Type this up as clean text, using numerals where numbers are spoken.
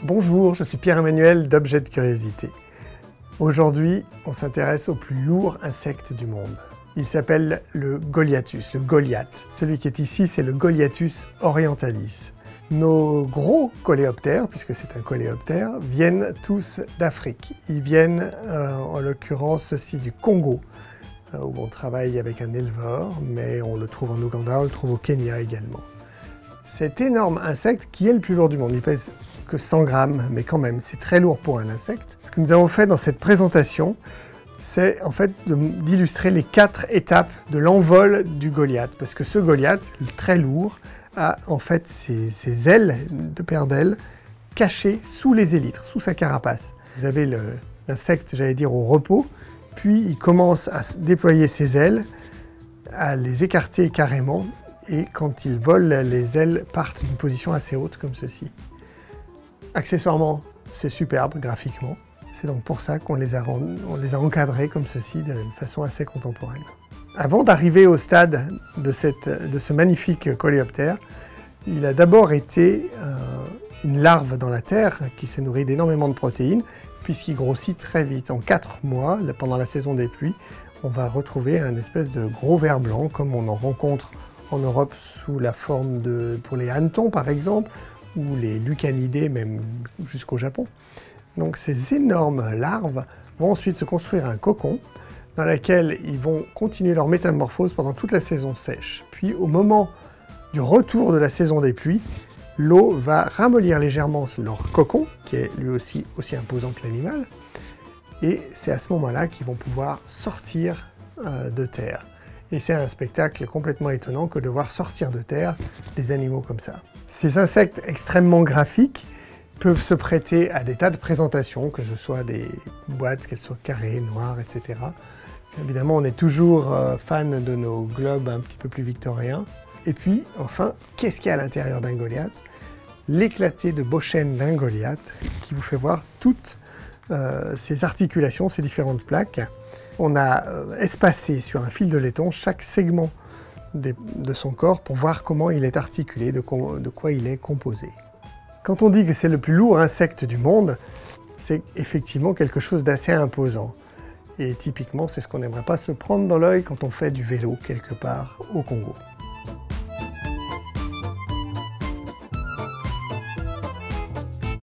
Bonjour, je suis Pierre-Emmanuel d'Objet de Curiosité. Aujourd'hui, on s'intéresse au plus lourd insecte du monde. Il s'appelle le Goliathus, le Goliath. Celui qui est ici, c'est le Goliathus orientalis. Nos gros coléoptères, puisque c'est un coléoptère, viennent tous d'Afrique. Ils viennent, en l'occurrence, ceux-ci du Congo, où on travaille avec un éleveur, mais on le trouve en Ouganda, on le trouve au Kenya également. Cet énorme insecte, qui est le plus lourd du monde, il pèse que 100 grammes, mais quand même, c'est très lourd pour un insecte. Ce que nous avons fait dans cette présentation, c'est en fait d'illustrer les 4 étapes de l'envol du Goliath. Parce que ce Goliath, très lourd, a en fait ses ailes, de paires d'ailes, cachées sous les élytres, sous sa carapace. Vous avez l'insecte, j'allais dire, au repos, puis il commence à déployer ses ailes, à les écarter carrément, et quand il vole, les ailes partent d'une position assez haute comme ceci. Accessoirement, c'est superbe graphiquement. C'est donc pour ça qu'on les a encadrés comme ceci d'une façon assez contemporaine. Avant d'arriver au stade de ce magnifique coléoptère, il a d'abord été une larve dans la terre qui se nourrit d'énormément de protéines, puisqu'il grossit très vite. En 4 mois, pendant la saison des pluies, on va retrouver un espèce de gros ver blanc, comme on en rencontre en Europe sous la forme pour les hannetons par exemple, ou les lucanidés, même jusqu'au Japon. Donc ces énormes larves vont ensuite se construire un cocon dans lequel ils vont continuer leur métamorphose pendant toute la saison sèche. Puis au moment du retour de la saison des pluies, l'eau va ramollir légèrement leur cocon, qui est lui aussi imposant que l'animal, et c'est à ce moment-là qu'ils vont pouvoir sortir de terre. Et c'est un spectacle complètement étonnant que de voir sortir de terre des animaux comme ça. Ces insectes extrêmement graphiques peuvent se prêter à des tas de présentations, que ce soit des boîtes, qu'elles soient carrées, noires, etc. Évidemment, on est toujours fan de nos globes un petit peu plus victoriens. Et puis, enfin, qu'est-ce qu'il y a à l'intérieur d'un Goliath? L'éclaté de beau chêne d'un Goliath qui vous fait voir toutes ces articulations, ces différentes plaques. On a espacé sur un fil de laiton chaque segment de son corps pour voir comment il est articulé, de quoi il est composé. Quand on dit que c'est le plus lourd insecte du monde, c'est effectivement quelque chose d'assez imposant. Et typiquement, c'est ce qu'on n'aimerait pas se prendre dans l'œil quand on fait du vélo quelque part au Congo.